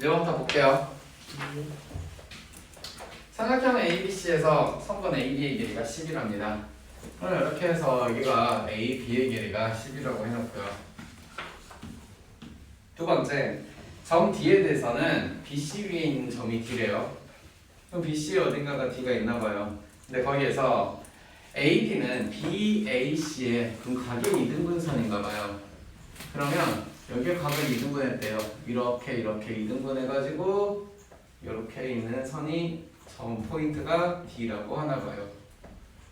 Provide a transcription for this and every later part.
이제부터 볼게요. 삼각형 ABC에서 성분 AB의 길이가 10이랍니다. 오늘 이렇게 해서 여기가 AB의 길이가 10이라고 해놓고요. 두 번째, 점 D에 대해서는 BC 위에 있는 점이 D래요. 그럼 BC에 어딘가가 D가 있나봐요. 근데 거기에서 AB는 BAC의 그 각의 이등분선인가봐요. 그러면 여기에 각을 2등분했대요. 이렇게 2등분 해가지고 이렇게 있는 선이 점 포인트가 D라고 하나봐요.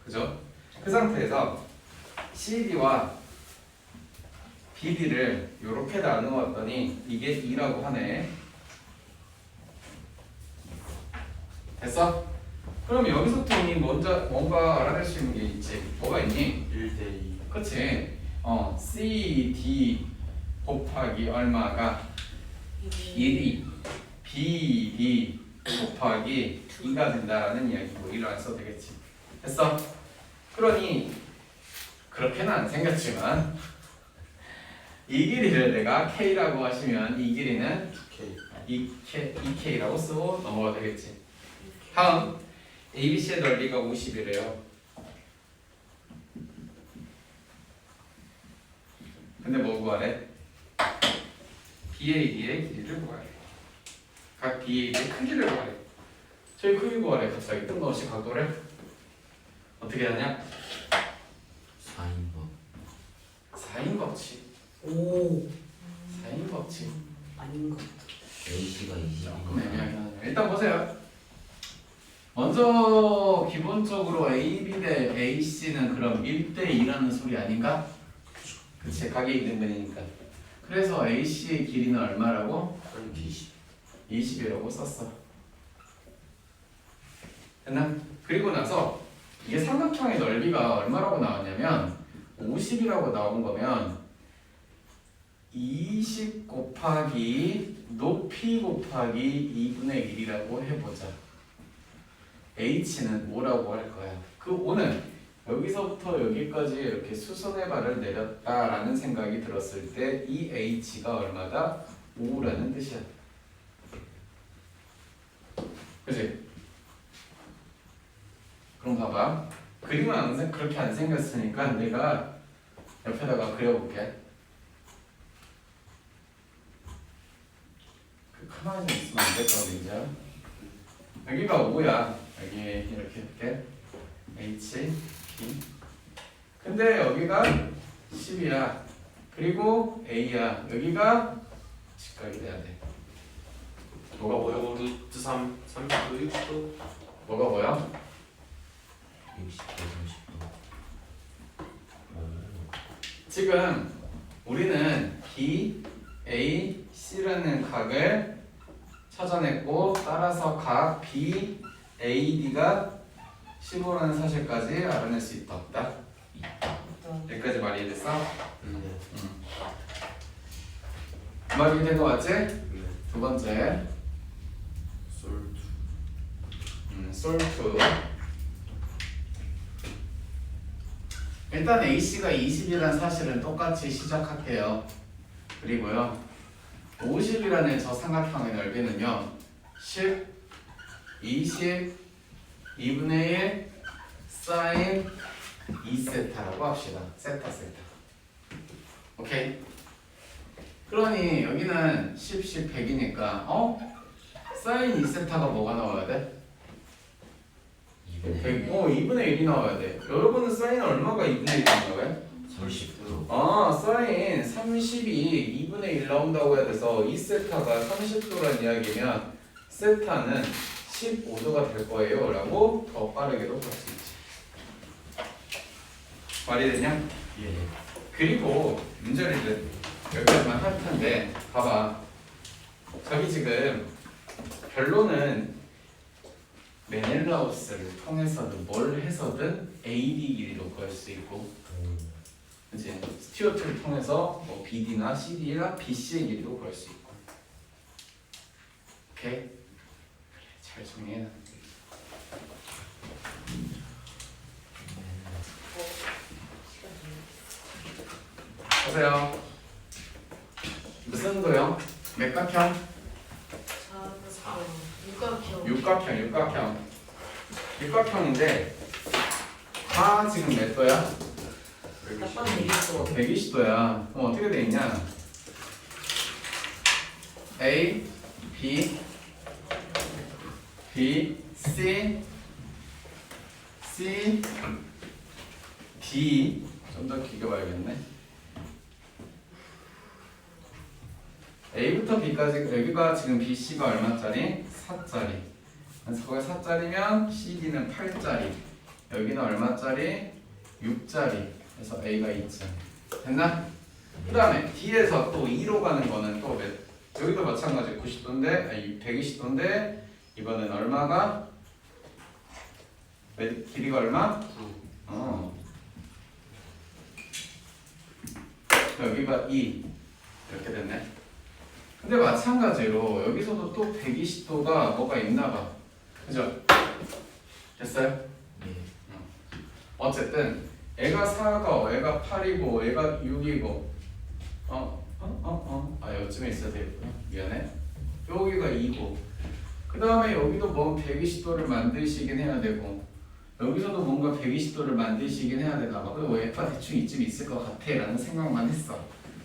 그죠? 그 상태에서 CD와 BD를 이렇게 나누었더니 이게 2라고 하네. 됐어? 그럼 여기서부터 이미 뭔가 알아낼 수 있는 게 있지. 뭐가 있니? 1대2. 그치? CD 곱하기 얼마가 1이 BD 곱하기 2가 된다라는 이야기고 1을 안 써도 되겠지. 됐어? 그러니 그렇게는 안 생겼지만 이 길이를 내가 K라고 하시면 이 길이는 2K라고 쓰고 넘어가도 되겠지. 다음 ABC의 넓이가 50이래요. 근데 뭐 구하래? BAD의 길이를 구하래. 각 BAD의 크기를 구하래. 저희 크기 구하래. 갑자기 뜬금없이 각도를 어떻게 하냐? 4인법. 4인 법칙. 오 4인 법칙. 아닌 것. AC가 조금 20이니까. 애매하긴 하네요. 일단 보세요. 먼저 기본적으로 AB 대 AC는 그럼 1대2라는 소리 아닌가? 그치, 각의 이등분이니까. 그래서 AC의 길이는 얼마라고? 20이라고 썼어. 됐나? 그리고 나서 이게 삼각형의 넓이가 얼마라고 나왔냐면 50이라고 나온 거면 20 곱하기 높이 곱하기 2분의 1이라고 해보자. H는 5라고 할 거야. 그 5는 여기서부터 여기까지 이렇게 수선의 발을 내렸다라는 생각이 들었을 때 이 H가 얼마다? 5라는 뜻이야. 그치? 그럼 봐봐. 그림은 그렇게 안 생겼으니까 내가 옆에다가 그려볼게. 가만히 좀 있으면 안 될까, 이제. 여기가 5야. 여기 이렇게 할게. H, B. 근데 여기가 10이야. 그리고 A야. 여기가 직각이 돼야 돼. 뭐가 보여? 루트 3, 30도, 60도. 뭐가 보여? 60도, 30도. 지금 우리는 B, A, C라는 각을 찾아냈고 따라서 각 B, AD가 15라는 사실까지 알아낼 수 있다 없다? 일단 여기까지 말이 됐어? 네. 말이 된 거 맞지? 네. 두 번째 솔트. 솔트 일단 AC가 20이라는 사실은 똑같이 시작할게요. 그리고요 50이라는 저 삼각형의 넓이는요 10, 20, 2분의 1 사인 2세타라고 합시다. 세타. 오케이. 그러니 여기는 10, 10, 100이니까 사인 2세타가 뭐가 나와야 돼? 2분의 1이 나와야 돼. 여러분은 사인 얼마가 2분의 1이 나와요? 30도. 사인 30이 2분의 1 나온다고 해야 돼서 2세타가 30도란 이야기면 세타는 15도가 될 거예요 라고 더 빠르게도 볼 수 있지. 말이 되냐? 예. 그리고 문제를 이제 여기까지만 할 텐데 봐봐. 저기 지금 결론은 메넬라우스를 통해서든 뭘 해서든 AD 길이로 구할 수 있고 이제 스튜어트를 통해서 뭐 BD나 CD나 BC의 길이도 구할 수 있고. 오케이? 그래, 잘 정리해. 보세요. 무슨 도형? 맥각형? 육각형인데 다 지금 몇 도야? 120도야. 그럼 어떻게 돼 있냐? A, B, B, C, C, D. 좀 더 길게 봐야겠네. A부터 B까지 여기가 지금 BC가 얼마짜리? 4짜리. 그래서 거기 4짜리면 CD는 8짜리. 여기는 얼마짜리? 6짜리. 그래서 A가 2짜리. 됐나? 그 다음에 D에서 또 2로 가는 거는 또 몇? 여기도 마찬가지 90도인데 아니 120도인데 이번엔 얼마가? 길이가 얼마? 9. 여기가 2 이렇게 됐네. 근데 마찬가지로 여기서도 또 120도가 뭐가 있나봐. 그죠? 됐어요? 예. 어쨌든 애가 4고 애가 8이고 애가 6이고 여쯤에 있어야 되겠구나. 미안해. 여기가 2고 그 다음에 여기도 뭔 120도를 만드시긴 해야 되고 여기서도 뭔가 120도를 만드시긴 해야 되나 봐. 그리고 F가 대충 이쯤 있을 것 같아 라는 생각만 했어.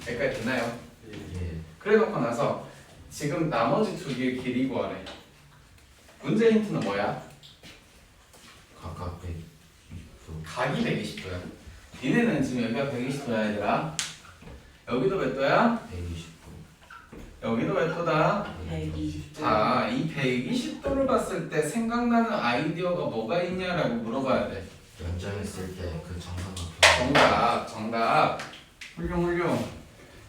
여기까지 됐나요? 예. 그래 놓고 나서 지금 나머지 두 개의 길이 구하래. 문제 힌트는 뭐야? 각각 120도. 각이 120도야. 니네는 지금 여기가 120도야 얘들아. 여기도 몇 도야? 120도. 여기도 몇 도다? 120도. 자, 이 120도를 봤을 때 생각나는 아이디어가 뭐가 있냐라고 물어봐야 돼. 연장했을 때 그 정삼각형. 정답. 훌륭.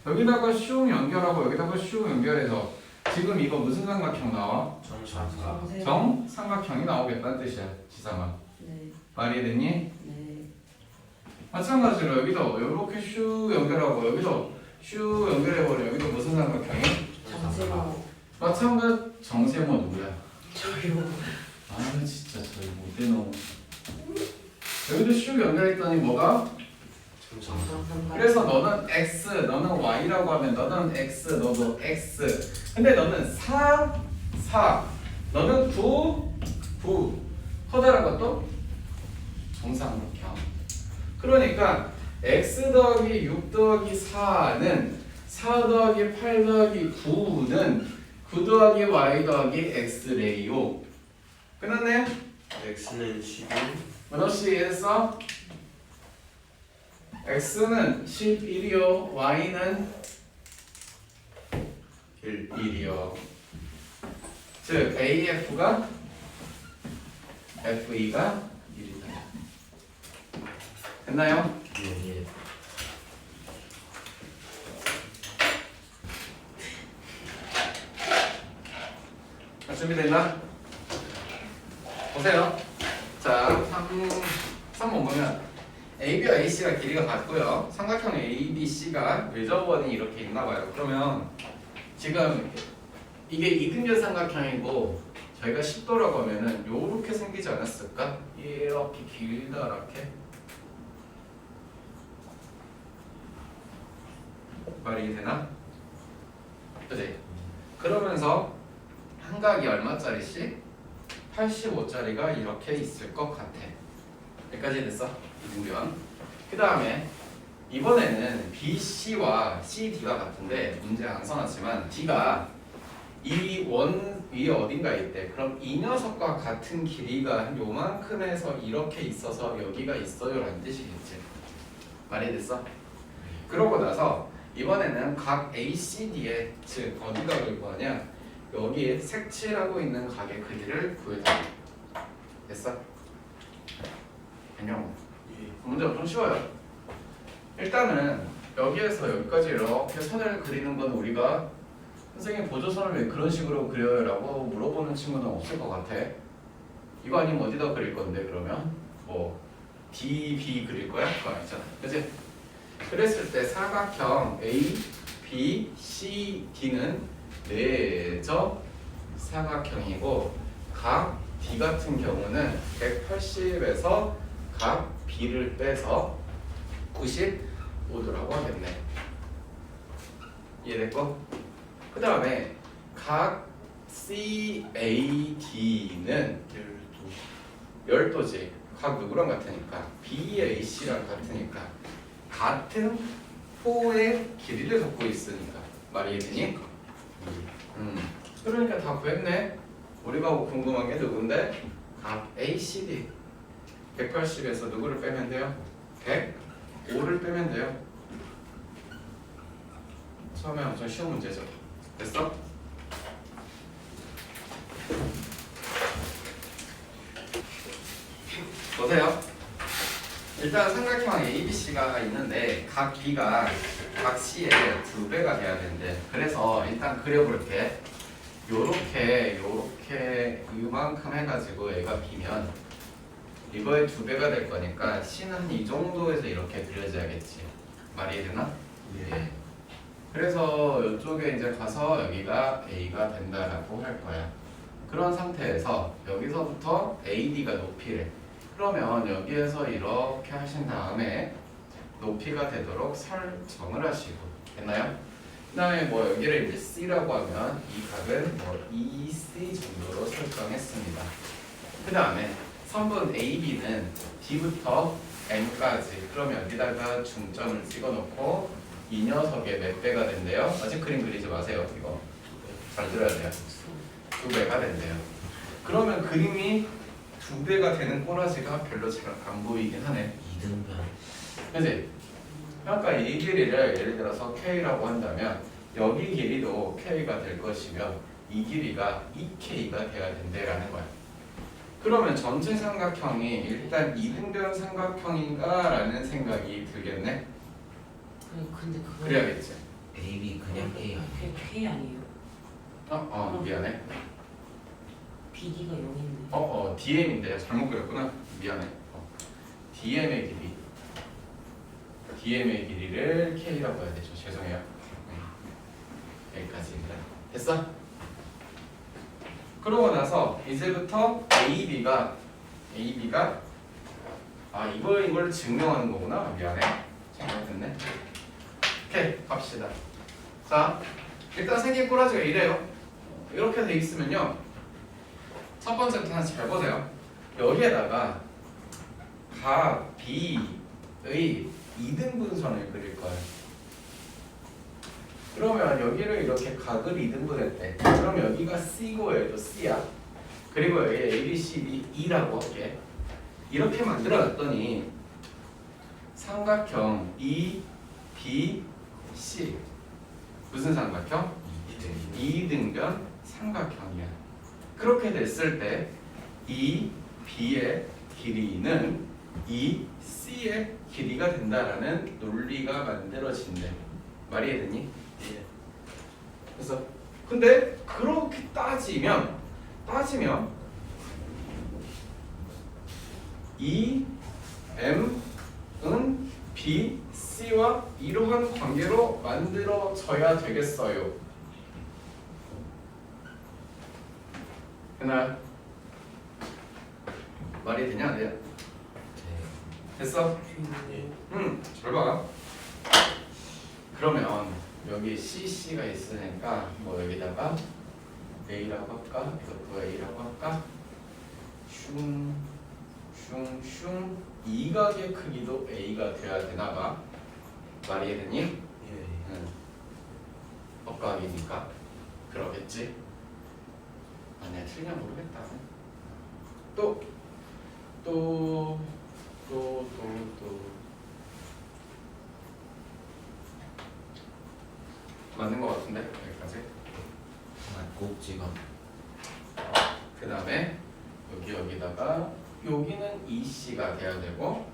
여기다가 슝 연결하고 여기다가 슝 연결해서 지금 이거 무슨 삼각형 나와? 정삼각. 정삼각형이 나오겠다는 뜻이야, 지상아. 네. 말이 되니? 네. 마찬가지로 여기도 이렇게 슈 연결하고 여기도 슈 연결해버려. 여기도 무슨 삼각형이? 정세모. 마찬가지 정세모 누구야? 저요. 아 진짜 저희 못돼 너무. 여기도 슈 연결했더니 뭐가? 정삼각. 그래서 너는 X, 너는 Y라고 하면 너는 X, 너도 X. 근데 너는 4, 너는 9. 커다란 것도 정삼각형. 그러니까 X 더하기 6 더하기 4는 4 더하기 8 더하기 9는 9 더하기 Y 더하기 X래요. 끝났네? X는 11. 문호씨 했어? X는 11이요. Y는 1이요. 즉 AF가 FE가 1이다. 됐나요? 예. 준비됐나? 보세요. 자, 3번 보면 AB와 AC가 길이가 같고요. 삼각형 ABC가 외접원이 이렇게 있나 봐요. 그러면 지금 이게 이등변 삼각형이고 저희가 10도라고 하면은 요렇게 생기지 않았을까? 이렇게 길다랗게 말이 되나? 그지? 그러면서 한각이 얼마짜리씩? 85짜리가 이렇게 있을 것 같아. 여기까지 됐어? 이등변. 그 다음에 이번에는 BC와 CD가 같은데 문제 안 써놨지만 D가 이 원 위에 어딘가에 있대. 그럼 이 녀석과 같은 길이가 한 요만큼에서 이렇게 있어서 여기가 있어요 라는 뜻이겠지. 말이 됐어? 그러고 나서 이번에는 각 ACD의 즉 어디가 볼 거냐, 여기에 색칠하고 있는 각의 크기를 구해달라. 됐어? 안녕. 문제가 좀 쉬워요. 일단은 여기에서 여기까지 이렇게 선을 그리는 건 우리가 선생님 보조선을 왜 그런 식으로 그려요? 라고 물어보는 친구는 없을 것 같아. 이거 아니면 어디다 그릴 건데 그러면? 뭐 D, B 그릴 거야? 그거 아니잖아. 그치? 그랬을 때 사각형 A, B, C, D는 내적 사각형이고 각 D 같은 경우는 180에서 각 B를 빼서 95도라고 하겠네. 이해됐고? 그 다음에 각 CAD는 10도지. 각 누구랑 같으니까? BAC랑 같으니까 같은 호의 길이를 갖고 있으니까. 말이 되니? 그러니까 다 구했네. 우리가 궁금한 게 누군데? 각 ACD 180에서 누구를 빼면 돼요? 105를 빼면 돼요. 처음에 엄청 쉬운 문제죠. 됐어? 보세요. 일단 삼각형 ABC가 있는데 각 B가 각 C의 2배가 돼야 된대. 그래서 일단 그려볼게. 요렇게 이만큼 해가지고 얘가 B면 이거의 2배가 될 거니까 C는 이 정도에서 이렇게 그려져야겠지. 말이 되나? 예. 그래서 이쪽에 이제 가서 여기가 A가 된다라고 할 거야. 그런 상태에서 여기서부터 AD가 높이래. 그러면 여기에서 이렇게 하신 다음에 높이가 되도록 설정을 하시고. 됐나요? 그 다음에 뭐 여기를 이제 C라고 하면 이 각은 뭐 EC 정도로 설정했습니다. 그 다음에 선분 AB는 D부터 M까지. 그럼 여기다가 중점을 찍어놓고 이 녀석의 몇 배가 된대요? 아직 그림 그리지 마세요. 이거 잘 들어야 돼요. 2배가 된대요. 그러면 그림이 2배가 되는 꼬라지가 별로 잘 안 보이긴 하네. 이등변. 그치? 그러니까 이 길이를 예를 들어서 K라고 한다면 여기 길이도 K가 될 것이며 이 길이가 2K가 돼야 된대라는 거야. 그러면 전체 삼각형이 일단 이등변 삼각형인가 라는 생각이 들겠네. 근데 그거 그래야겠지. AB 그냥 A 아니야? K 아니에요? 미안해. BD가 0인데 DM인데 잘못 그렸구나. 미안해. DM의 길이를 K라고 해야 되죠. 죄송해요. 여기까지입니다. 됐어? 그러고 나서 이제부터 AB가 이걸 증명하는 거구나. 미안해. 잘못했네. 오케이, 갑시다. 자, 일단 생긴 꼬라지가 이래요. 이렇게 돼 있으면요. 첫 번째부터 하나 잘 보세요. 여기에다가 각 B의 이등분선을 그릴 거예요. 그러면 여기를 이렇게 각을 2등분했대. 그럼 여기가 C고 여기도 C야. 그리고 여기 A, B, C, D, E라고 할게. 이렇게 만들어놨더니 삼각형 E, B, C 무슨 삼각형? 이등변 삼각형이야. 그렇게 됐을 때 이 B의 길이는 이 C의 길이가 된다라는 논리가 만들어진대. 말이 되니? 예. 그래서 근데 그렇게 따지면 이 M은 B, C와 이러한 관계로 만들어져야 되겠어요. 되나요? 말이 되냐 안 되냐? 됐어? 잘 봐. 그러면 여기 CC가 있으니까 뭐 여기다가 A라고 할까? 이것도 A라고 할까? 슝 이각의 크기도 A가 돼야 되나봐. 말이 되니? 응. 억각이니까 그러겠지? 아니야 틀리냐 모르겠다. 또 맞는 것 같은데 여기까지. 꼭지가 그 다음에 여기다가 여기는 EC가 돼야 되고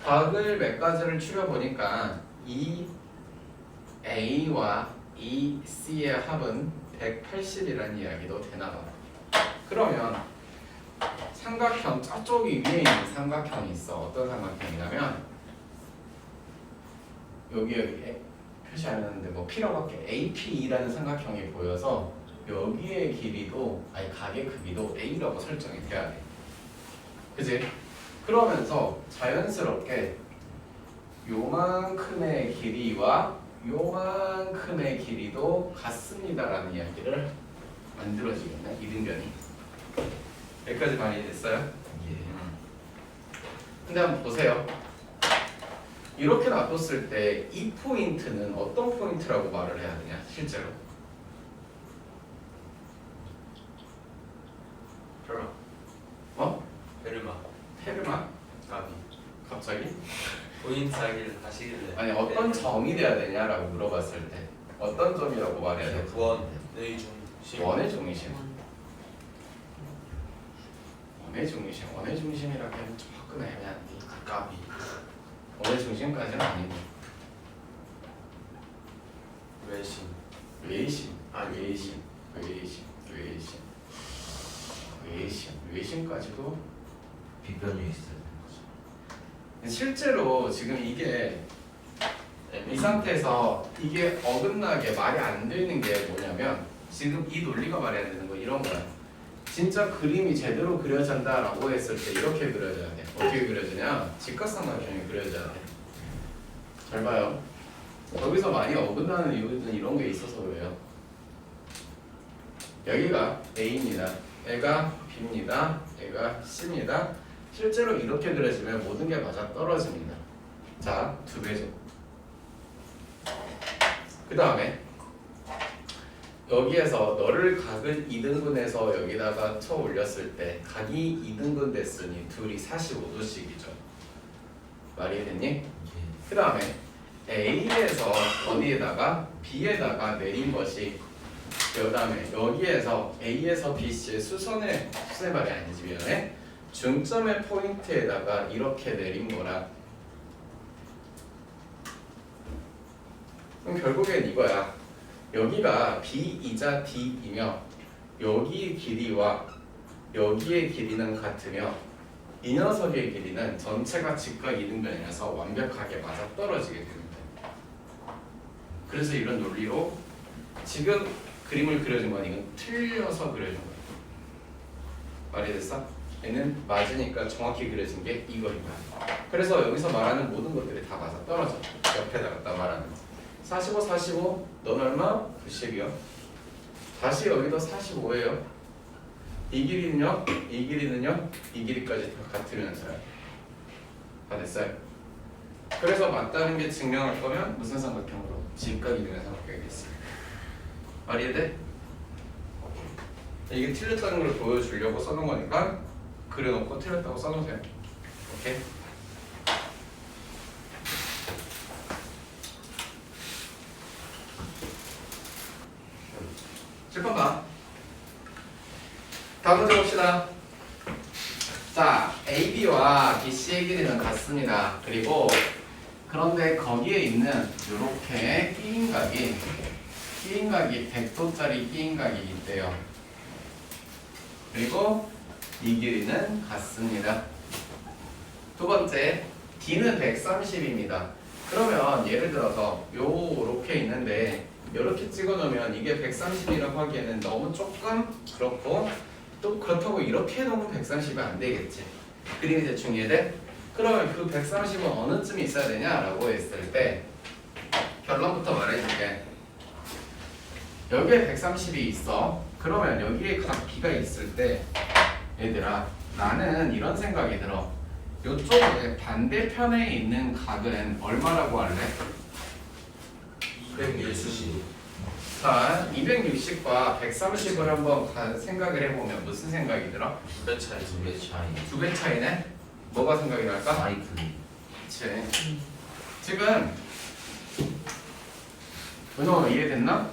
각을 몇 가지를 추려보니까 이 A와 이 C의 합은 180이라는 이야기도 되나봐. 그러면 삼각형 저쪽이 위에 있는 삼각형이 있어. 어떤 삼각형이냐면 여기 표시 안 했는데 뭐 P라고 할게. APE라는 삼각형이 보여서 여기의 길이도 아니 각의 크기도 A라고 설정이 돼야 돼. 그지? 그러면서 자연스럽게 요만큼의 길이와 요만큼의 길이도 같습니다라는 이야기를 만들어지겠네. 이등변이. 여기까지 많이 됐어요? 근데 한번 보세요. 이렇게 놔뒀을 때 이 포인트는 어떤 포인트라고 말을 해야 되냐? 실제로 페르마. 어? 페르마. 페르마? 까비. 갑자기? 본인 이야기를 하시길래. 아니 어떤 점이 돼야 되냐라고 물어봤을 때 어떤 점이라고 말해야 돼? 원의 중심. 원의 중심. 원의 중심. 원의 중심이라고 하면 조금 애매한데 까비. 원의 중심까지는 아니고 외심. 외심. 외심까지도 빗변이 있어요. 실제로 지금 이게 이 상태에서 이게 어긋나게 말이 안 되는 게 뭐냐면 지금 이 논리가 말이 안 되는 거 이런 거야. 진짜 그림이 제대로 그려진다라고 했을 때 이렇게 그려져야 돼. 어떻게 그려지냐? 직각삼각형이 그려져야 돼. 잘 봐요. 여기서 많이 어긋나는 이유는 이런 게 있어서 그래요. 여기가 A입니다. 얘가 B입니다. 얘가 C입니다. 실제로 이렇게 그려지면 모든 게 맞아 떨어집니다. 자, 2배죠. 그 다음에 여기에서 너를 각을 2등분해서 여기다가 쳐 올렸을 때 각이 2등분 됐으니 둘이 45도씩이죠. 말이 됐니? 그 다음에 A에서 어디에다가 B에다가 내린 것이 그 다음에 여기에서 A에서 BC의 수선의 수세발이 아니지 미안해. 중점의 포인트에다가 이렇게 내린 거라. 그럼 결국엔 이거야. 여기가 B이자 D이며 여기의 길이와 여기의 길이는 같으며 이 녀석의 길이는 전체가 직각 이등변이라서 완벽하게 맞아떨어지게 됩니다. 그래서 이런 논리로 지금 그림을 그려준 건 이건 틀려서 그려준 거예요. 말이 됐어? 얘는 맞으니까 정확히 그려진 게 이거입니다. 그래서 여기서 말하는 모든 것들이 다 맞아떨어져. 옆에다 갖다 말하는 거. 45, 45, 넌 얼마? 90이요. 다시 여기도 45예요. 이 길이는요? 이 길이는요? 이 길이까지 다 같으면서요. 다 됐어요. 그래서 맞다는 게 증명할 거면 무슨 삼각형으로? 직각이등변 삼각형이겠어요. 말이 돼? 이게 틀렸다는 걸 보여주려고 써놓은 거니까 그려놓고 틀렸다고 써놓으세요. 오케이? 실컷 봐. 다음 문제 봅시다. 자, AB와 BC의 길이는 같습니다. 그리고 그런데 거기에 있는 이렇게 끼인각이 100도짜리 끼인각이 있대요. 그리고 이 길이는 같습니다. 두 번째 D는 130입니다. 그러면 예를 들어서 요렇게 있는데 요렇게 찍어놓으면 이게 130이라고 하기에는 너무 조금 그렇고 또 그렇다고 이렇게 해놓으면 130이 안 되겠지. 그림이 대충 이해돼? 그러면 그 130은 어느 쯤에 있어야 되냐라고 했을 때 결론부터 말해줄게. 여기에 130이 있어. 그러면 여기에 각 B가 있을 때 얘들아 나는 이런 생각이 들어. 요쪽에 반대편에 있는 각은 얼마라고 할래? 260. 자, 260과 130을 한번 생각을 해보면 무슨 생각이 들어? 몇 차이? 두배 차이. 두 배 차이네? 뭐가 생각이 날까? 사이클. 그치. 지금 은호 이해됐나?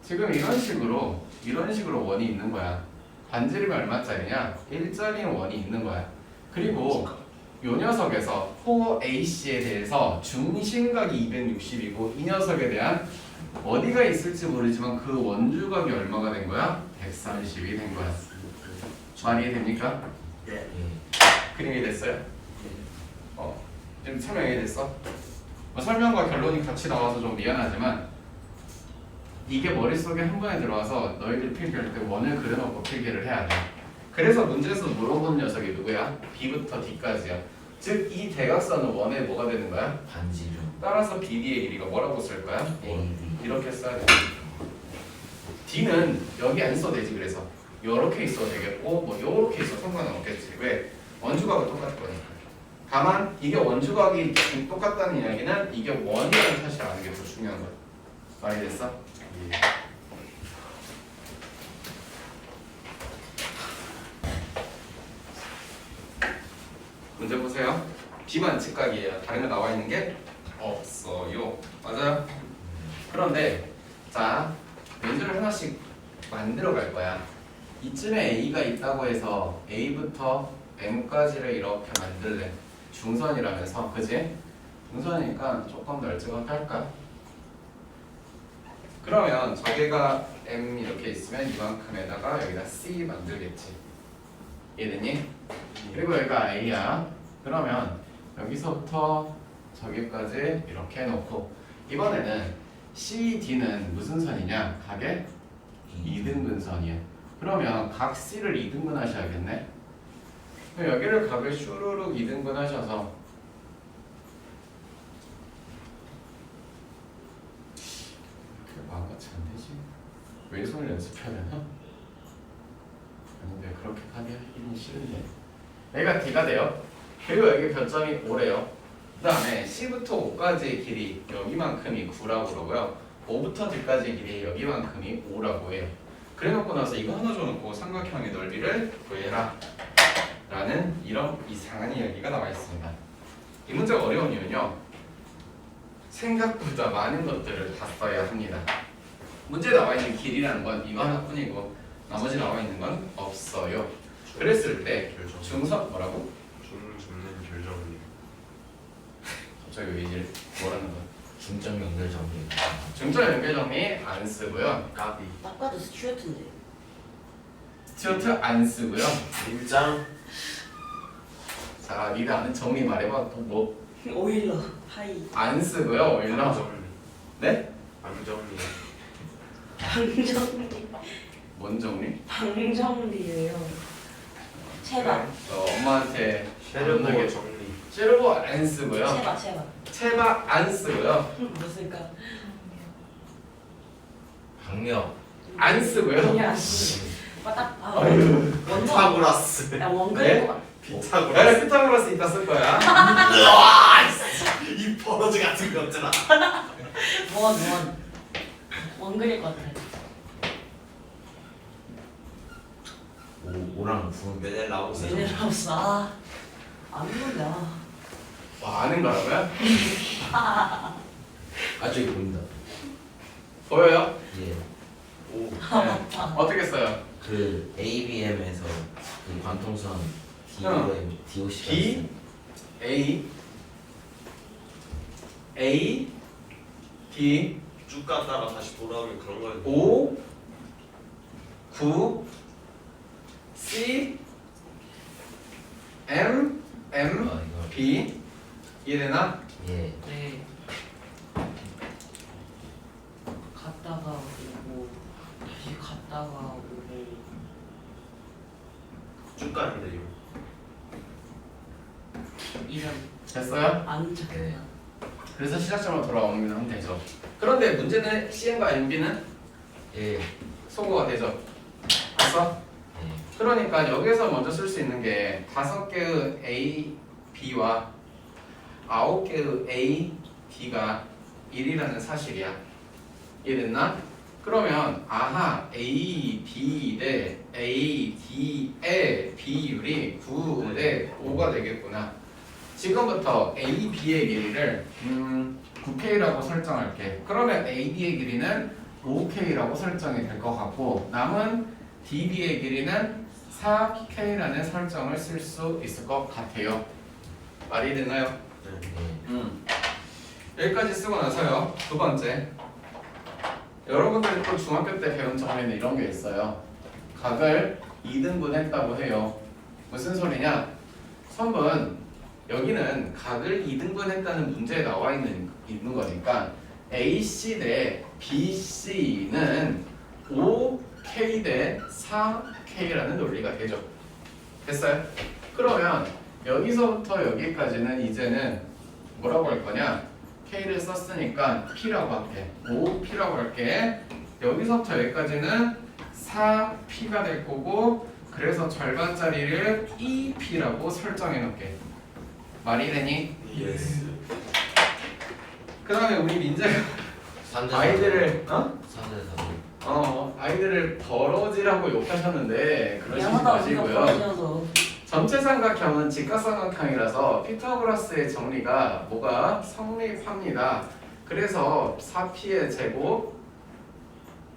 지금 이런 식으로 원이 있는 거야. 반지름이 얼마짜리냐? 1짜리 원이 있는 거야. 그리고 요 녀석에서 4AC에 대해서 중심각이 260이고 이 녀석에 대한 어디가 있을지 모르지만 그 원주각이 얼마가 된 거야? 130이 된 거야. 말이 됩니까? 예. 예. 그림이 됐어요? 지금 설명이 됐어? 설명과 결론이 같이 나와서 좀 미안하지만 이게 머릿속에 한 번에 들어와서 너희들 필기할 때 원을 그려놓고 필기를 해야 돼. 그래서 문제에서 물어본 녀석이 누구야? B부터 D까지야. 즉 이 대각선은 원의 뭐가 되는 거야? 반지름. 따라서 BD의 길이가 뭐라고 쓸 거야? AD. 이렇게 써야 돼. D는 여기 안 써도 되지. 그래서 요렇게 있어도 되겠고 뭐 요렇게 있어도 상관없겠지. 왜? 원주각은 똑같을 거니까. 다만 이게 원주각이 똑같다는 이야기는 이게 원이라는 사실을 아는 게 더 중요한 거야. 말이 됐어? 문제 보세요. B만 직각이에요. 다른 거 나와 있는 게 없어요. 맞아요? 그런데 자 문제를 하나씩 만들어 갈 거야. 이쯤에 A가 있다고 해서 A부터 M까지를 이렇게 만들래. 중선이라면서, 그지? 중선이니까 조금 널찍하게 할까? 그러면 저기가 M 이렇게 있으면 이만큼에다가 여기다 C 만들겠지. 이해됐니? 그리고 여기가 A야. 그러면 여기서부터 저기까지 이렇게 해놓고 이번에는 CD는 무슨 선이냐? 각의 2등분선이야. 그러면 각 C를 2등분 하셔야겠네. 그럼 여기를 각을 슈루룩 2등분 하셔서 이렇게 마음같이 안 되지? 왼손을 연습해야 되나? 아닌데 그렇게 하기는 싫은데. 얘가 D가 돼요. 그리고 여기 변점이 5래요. 그 다음에 C부터 5까지의 길이 여기만큼이 9라고 그러고요. 5부터 D까지의 길이 여기만큼이 5라고 해요. 그래놓고 나서 이거 하나 줘놓고 삼각형의 넓이를 구해라 라는 이런 이상한 이야기가 나와 있습니다. 이 문제가 어려운 이유는요, 생각보다 많은 것들을 다 써야 합니다. 문제에 나와 있는 길이라는 건 이거 하나뿐이고 나머지 나와 있는 건 없어요. 그랬을 때 중선 뭐라고? 중는 결정이. 갑자기 왜 이제 뭐라는 거야? 중점 연결 정리. 중점 연결 정리 안 쓰고요. 까비. 딱 봐도 스튜어트인데. 스튜어트 안 쓰고요. 일장. 자, 니가 아는 정리 말해봐. 또 뭐? 오일러 하이 안 쓰고요. 오일러. 정리. 네? 방정리. 방정리 뭔 정리? 방정리예요. 체바 엄마한테 쉐르보 안나게 정리. 쉐르보 안 쓰고요. 체바 체바 안 쓰고요. 뭐 쓸까? 강력. 안 쓰고요. 그냥 딱 아유. 원본 피타고라스. 야 원글 네? 거 피타고라스. 피타고라스 이따 쓸 거야. 이 버러지 같은 거 없잖아. 원글일 것 같아. 5랑 9. 메넬라우스. 미네랄하우스 안 본다. 와, 아는 거라고요? 아 저기 보인다. 보여요? 예. 오. 네. 어떻게 써요? 그 ABM에서 그 관통선 응. DOC가 B A A D 쭉 갔다가 다시 돌아오면 그런 거예요. 5 9 C M M 이거 B 이해되나? 예. 네. 갔다가 오고 다시 갔다가 오고. 쭉 가는데 이거. 이런 됐어요? 안 착해. 네. 그래서 시작점으로 돌아오면 되죠. 그런데 문제는 CN과 NB는 예. 소거가 되죠. 됐어? 예. 그러니까 여기서 먼저 쓸 수 있는 게 5개의 A, B와 9개의 A, D가 1이라는 사실이야. 이해됐나? 그러면 아하 A, D 대 A, D의 비율이 9 대 5가 되겠구나. 지금부터 A, B의 길이를 9K라고 설정할게. 그러면 A, B의 길이는 5K라고 설정이 될 것 같고 남은 D, B의 길이는 4K라는 설정을 쓸 수 있을 것 같아요. 말이 되나요? 네. 여기까지 쓰고 나서요. 두 번째. 여러분들이 또 중학교 때 배운 정리는 이런 게 있어요. 각을 2등분 했다고 해요. 무슨 소리냐? 선분 여기는 각을 2등분 했다는 문제에 나와 있는 거니까 AC 대 BC는 5K 대 4K라는 논리가 되죠. 됐어요? 그러면 여기서부터 여기까지는 이제는 뭐라고 할 거냐? K를 썼으니까 P라고 할게. 5P라고 할게. 여기서부터 여기까지는 4P가 될 거고 그래서 절반짜리를 2P라고 설정해 놓을게. 말이 되니? 예스. 그 다음에 우리 민재가 3대 아이들을 3대 4. 아이들을 버러지라고 욕하셨는데 그러시지 미안하다 우리가 마시고요. 벌어져서. 전체 삼각형은 직각삼각형이라서 피타고라스의 정리가 뭐가 성립합니다. 그래서 4P의 제곱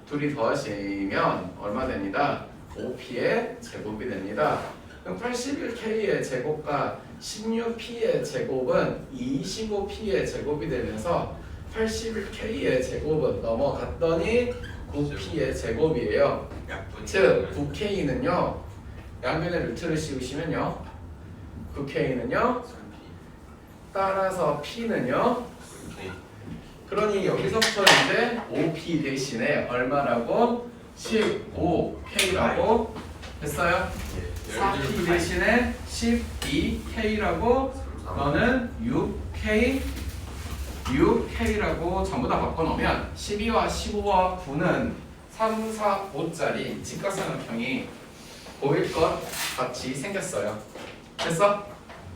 둘이 더하시면 얼마 됩니다? 5P의 제곱이 됩니다. 그럼 81K의 제곱과 16P의 제곱은 25P의 제곱이 되면서 81K의 제곱은 넘어갔더니 9P의 제곱이에요. 약분이. 즉 9K는요. 양변에 루트를 씌우시면요. 9K는요. 따라서 P는요. 오케이. 그러니 여기서부터 이제 5P 대신에 얼마라고? 15K라고 했어요. 예. 4P 대신에 12K라고 너는 6K라고 전부 다 바꿔놓으면 12와 15와 9는 3, 4, 5짜리 직각삼각형이 보일 것 같이 생겼어요. 됐어?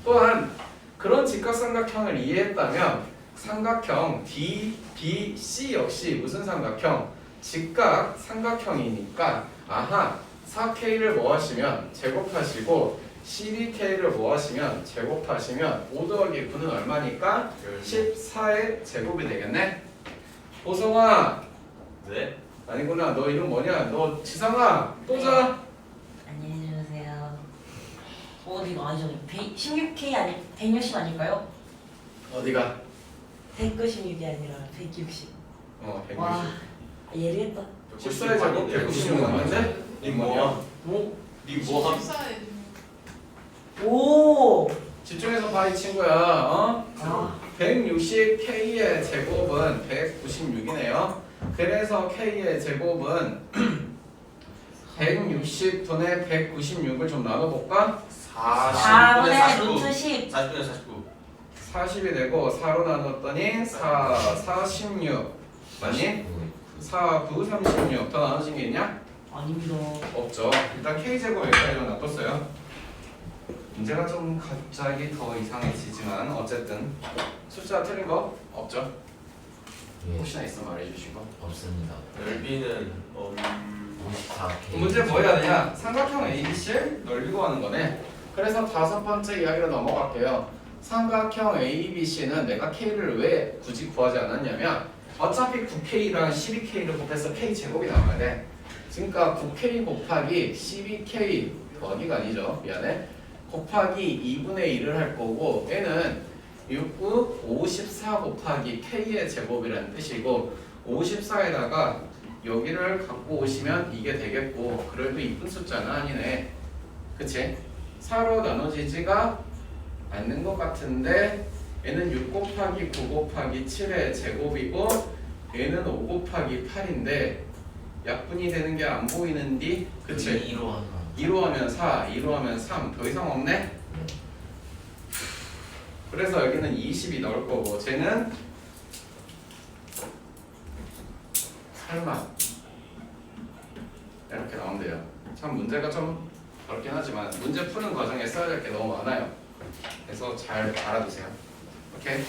또한 그런 직각삼각형을 이해했다면 삼각형 DBC 역시 무슨 삼각형? 직각 삼각형이니까 아하 4K를 뭐 하시면 제곱하시고 12K를 뭐 하시면 제곱하시면 5 더하기 9는 얼마니까? 14의 제곱이 되겠네? 보성아 네. 아니구나 너 이름 뭐냐? 너 지상아 또자 안녕히 주무세요. 이거 아니죠? 16K 아니 160 아닐까요? 어디가? 196이 아니라 160. 160 와 예리했다. 14의 제곱 196 맞는데? 니 뭐야? 오. 니 뭐함? 오. 집중해서 봐 이 친구야 어? 아. 160K의 제곱은 196이네요. 그래서 K의 제곱은 160분의 196을 좀 나눠볼까? 4분의 루트 10. 40분의 49. 40이 되고 4로 나눴더니 4, 46 맞니? 4, 9, 36 더 나눠진 게 있냐? 아닙니다. 없죠. 일단 K제곱 여기까지 놔뒀어요. 문제가 좀 갑자기 더 이상해지지만 어쨌든 숫자 틀린 거 없죠? 예. 혹시나 있으면 말해주시고. 없습니다. 넓이는 54K. 문제 뭐 해야 되냐? 삼각형 ABC를 넓이 구하는 거네. 그래서 다섯 번째 이야기로 넘어갈게요. 삼각형 ABC는 내가 K를 왜 굳이 구하지 않았냐면 어차피 9K랑 12K를 곱해서 K 제곱이 나와야 돼. 그러니까 9K 곱하기 12K 더하기가 아니죠. 미안해. 곱하기 2분의 1을 할 거고 얘는 69, 54 곱하기 K의 제곱이라는 뜻이고 54에다가 여기를 갖고 오시면 이게 되겠고 그래도 이쁜 숫자는 아니네. 그치? 4로 나눠지지가 않는 것 같은데 얘는 6 곱하기 9 곱하기 7의 제곱이고 얘는 5 곱하기 8인데 약분이 되는 게 안 보이는디? 그치? 2로 하나. 2로 하면 4, 2로 하면 3, 더 이상 없네? 그래서 여기는 20이 나올 거고 쟤는 설마 이렇게 나오면 돼요. 참 문제가 좀 어렵긴 하지만 문제 푸는 과정에 써야 될 게 너무 많아요. 그래서 잘 알아두세요. 오케이?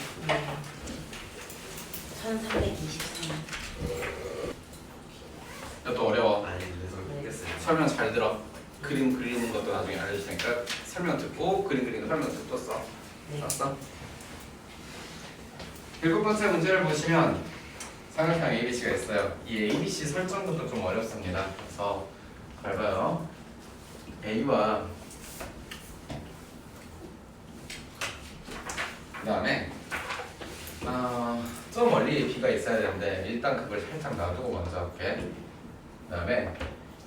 1323. 이것도 어려워. 아니 그래서 모르겠어요. 설명 잘 들어. 그림 그리는 것도 나중에 알려줄 테니까 설명 듣고 그림 그리는 거 설명 듣고 써. 네. 알았어? 7번째 문제를 보시면 삼각형 ABC가 있어요. 이 ABC 설정부터 좀 어렵습니다. 그래서 잘 봐요. A와 그 다음에 좀 멀리 B가 있어야 되는데 일단 그걸 살짝 놔두고 먼저 할게. 그 다음에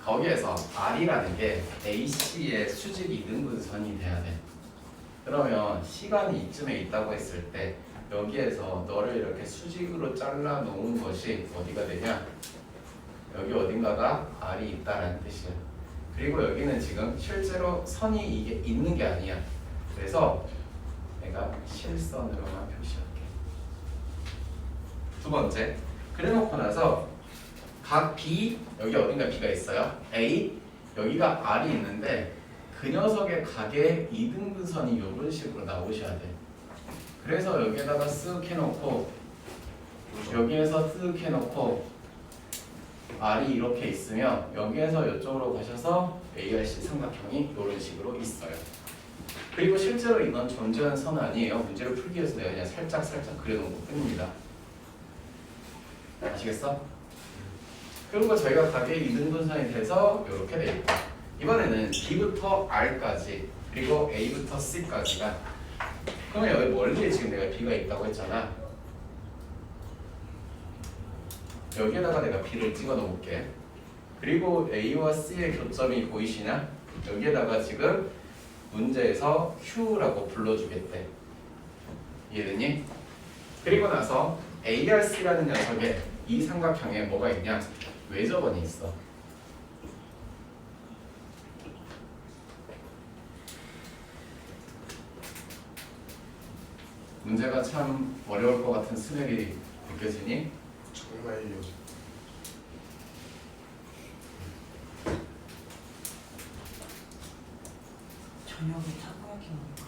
거기에서 R이라는 게 AC의 수직 이등분선이 돼야 돼. 그러면 시간이 이쯤에 있다고 했을 때 여기에서 너를 이렇게 수직으로 잘라 놓은 것이 어디가 되냐? 여기 어딘가가 R이 있다라는 뜻이야. 그리고 여기는 지금 실제로 선이 이게 있는 게 아니야. 그래서 내가 실선으로만 표시할게. 두 번째, 그래놓고 나서 각 B, 여기 어딘가 B가 있어요. A, 여기가 R이 있는데 그 녀석의 각의 이등분선이 이런 식으로 나오셔야 돼. 그래서 여기에다가 쓱 해놓고 여기에서 쓱 해놓고 R이 이렇게 있으면 여기에서 이쪽으로 가셔서 ARC 삼각형이 이런 식으로 있어요. 그리고 실제로 이건 존재하는 선은 아니에요. 문제를 풀기 위해서 내가 그냥 살짝 그려놓은 것 뿐입니다. 아시겠어? 그리고 저희가 각의 이등분선이 돼서 이렇게 돼 있고 이번에는 B부터 R까지 그리고 A부터 C까지가 그러면 여기 멀리에 지금 내가 B가 있다고 했잖아. 여기에다가 내가 B를 찍어 놓을게. 그리고 A와 C의 교점이 보이시냐? 여기에다가 지금 문제에서 Q라고 불러주겠대. 이해되니? 그리고 나서 ARC라는 녀석에 이 삼각형에 뭐가 있냐? 외접원이 있어. 문제가 참 어려울 것 같은 스멜이 느껴지니? 정말요. 저녁에 타코야키 먹을까?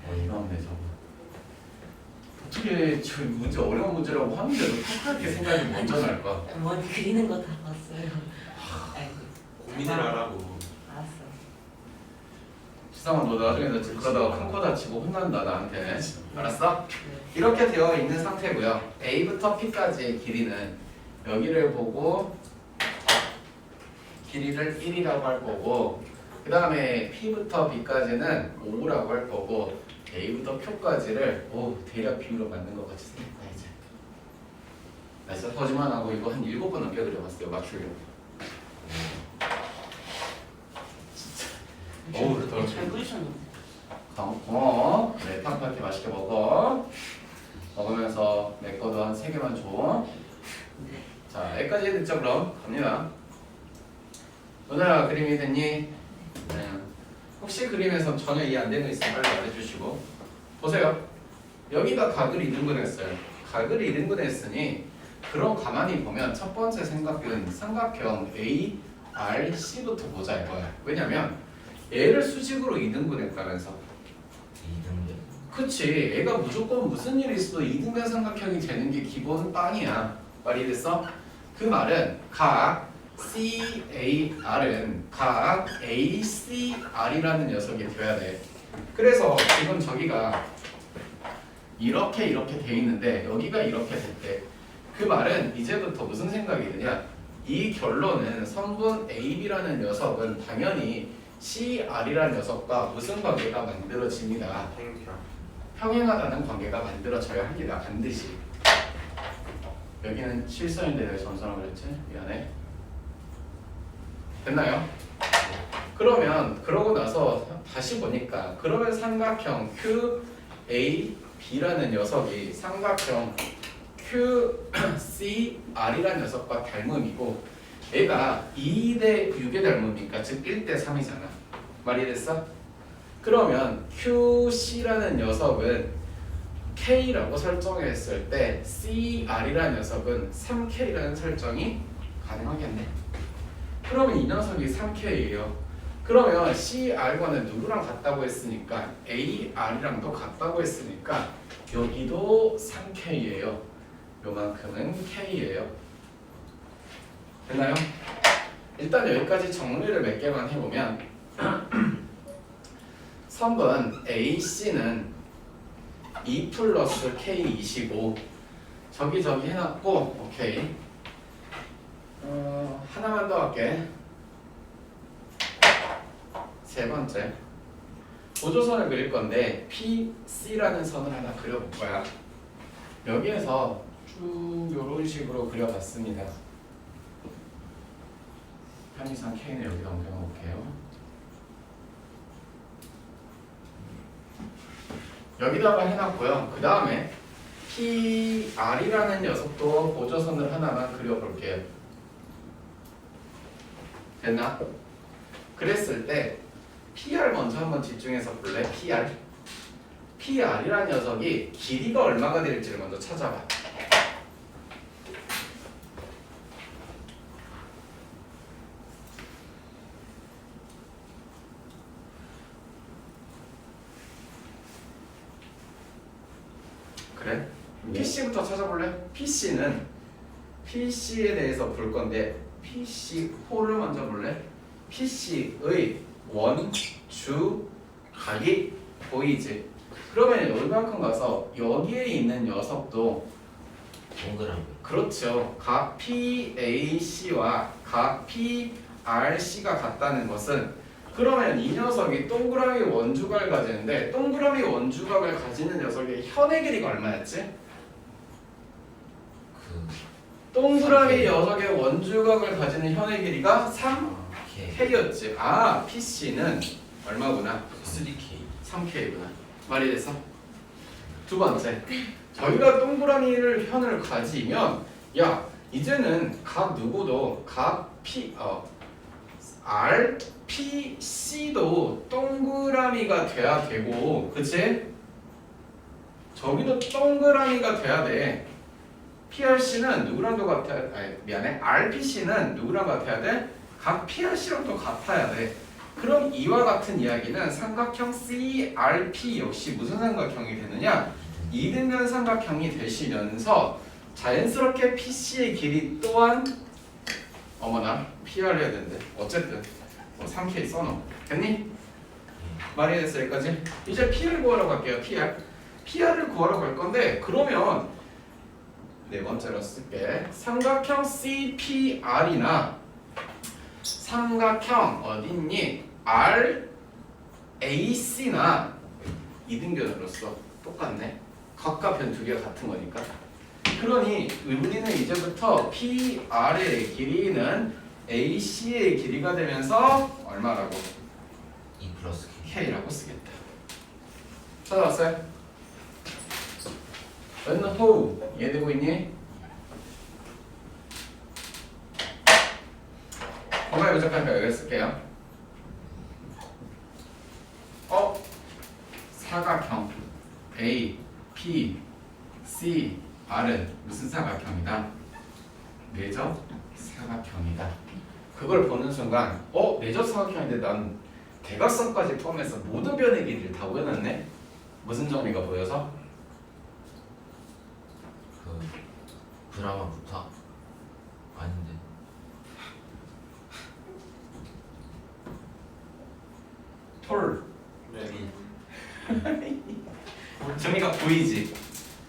어이가 없네 저거. 어떻게 저 문제 어려운 문제라고 하는데도 타코야키 생각이 먼저 날까? 원 그리는 거 다 봤어요. 아이고. 고민을 하라고. 알았어. 지상아 너 나중에 너 그러다가 큰 코 다치고 혼난다 나한테. 알았어? 네. 이렇게 되어 있는 상태고요. A부터 P까지의 길이는 여기를 보고 길이를 1이라고 할 거고 그 다음에 P부터 B까지는 5라고 할 거고 A부터 Q까지를 대략 비율로 만든 것 같이 생겼다 이제. 나 진짜 거짓말 하고 이거 한 7번 넘게 그려봤어요. 맞추려고. 어우 더 잘 그리셨는데. 고마워. 네, 탕탕히 맛있게 먹어. 먹으면서 내 거도 한 3개만 줘. 네. 자, 여기까지 듣죠 그럼. 갑니다. 오늘아 그림이 됐니? 네. 혹시 그림에서 전혀 이해 안 되는 거 있으면 빨리 말해주시고. 보세요. 여기가 각을 이등분했어요. 각을 이등분했으니 그럼 가만히 보면 첫 번째 생각은 삼각형 A, R, C부터 보자 이거야. 왜냐면 얘를 수직으로 이등분했다면서. 2등분. 그치. 얘가 무조건 무슨 일이 있어도 이등변 삼각형이 되는 게 기본 빵이야. 말이 됐어? 그 말은 각 CAR은 각 ACR이라는 녀석이 되어야 돼. 그래서 지금 저기가 이렇게 돼 있는데 여기가 이렇게 됐대. 그 말은 이제부터 무슨 생각이 드냐? 이 결론은 성분 AB라는 녀석은 당연히 CR이라는 녀석과 무슨 관계가 만들어집니다. 행평. 평행하다는 관계가 만들어져야 합니다. 반드시. 여기는 실선인데 내가 전선을 그랬지? 미안해. 됐나요? 그러면 그러고 나서 다시 보니까 그러면 삼각형 QAB라는 녀석이 삼각형 QCR이라는 녀석과 닮음이고 얘가 2대 6의 닮음이니까 즉 1대 3이잖아. 말이 됐어? 그러면 QC라는 녀석은 K라고 설정했을 때 CR이라는 녀석은 3K라는 설정이 가능하겠네. 그러면 이 녀석이 3K예요. 그러면 CR과는 누구랑 같다고 했으니까 AR이랑도 같다고 했으니까 여기도 3K예요. 요만큼은 K예요. 됐나요? 일단 여기까지 정리를 몇 개만 해보면 선분 AC는 2 플러스 K2이고 저기 해놨고 오케이. 하나만 더 할게. 세 번째 보조선을 그릴 건데 PC라는 선을 하나 그려볼 거야. 여기에서 쭉 이런 식으로 그려봤습니다. 편의상 K는 여기다 옮겨놓을게요. 여기다가 해놨고요. 그 다음에 PR이라는 녀석도 보조선을 하나만 그려볼게요. 됐나? 그랬을 때 PR 먼저 한번 집중해서 볼래? PR이라는 녀석이 길이가 얼마가 될지를 먼저 찾아봐. 그래? PC부터 찾아볼래? PC에 대해서 볼 건데 PC 호를 먼저 볼래? PC의 원, 주, 각이 보이지? 그러면 여기만큼 가서 여기에 있는 녀석도 동그라미. 그렇죠. 각 PAC와 각 PRC가 같다는 것은 그러면 이 녀석이 동그라미 원주각을 가지는데 동그라미 원주각을 가지는 녀석의 현의 길이가 얼마였지? 동그라미 녀석의 원주각을 가지는 현의 길이가 3K였지. 아, PC는 얼마구나? 3K. 3K구나. 말이 됐어? 두 번째, 저희가 동그라미를 현을 가지면 야 이제는 각 누구도 각 R, P, C도 동그라미가 돼야 되고 그치? 저기도 동그라미가 돼야 돼. PRC는 누구랑도 같아야 RPC는 누구랑 같아야 돼? 각 PRC랑도 같아야 돼. 그럼 이와 같은 이야기는 삼각형 CRP 역시 무슨 삼각형이 되느냐? 이등변 삼각형이 되시면서 자연스럽게 PC의 길이 또한 어머나 PR 해야 되는데 어쨌든 3K 써놓어. 됐니? 말이 됐어 여기까지? 이제 PR을 구하러 갈게요. PR을 구하러 갈 건데 그러면 네 번째로 쓸게. 삼각형 CPR이나 삼각형 어딨니? RAC나 이등변으로서 똑같네. 각과 변 두 개가 같은 거니까. 그러니 우리는 이제부터 PR의 길이는 AC의 길이가 되면서 얼마라고? 2 플러스 K라고 쓰겠다. 찾아왔어요? 은호 이해되고 있니? 정말 부족하니까 여기 쓸게요. 사각형 A, P, C, R은 무슨 사각형이다? 내적 사각형이다. 그걸 보는 순간 내적 사각형인데 난 대각선까지 포함해서 모든 변의 길이를 다 보여놨네? 무슨 정리가 보여서? 브라마부터 아닌데. 톨 네. 정리가 보이지?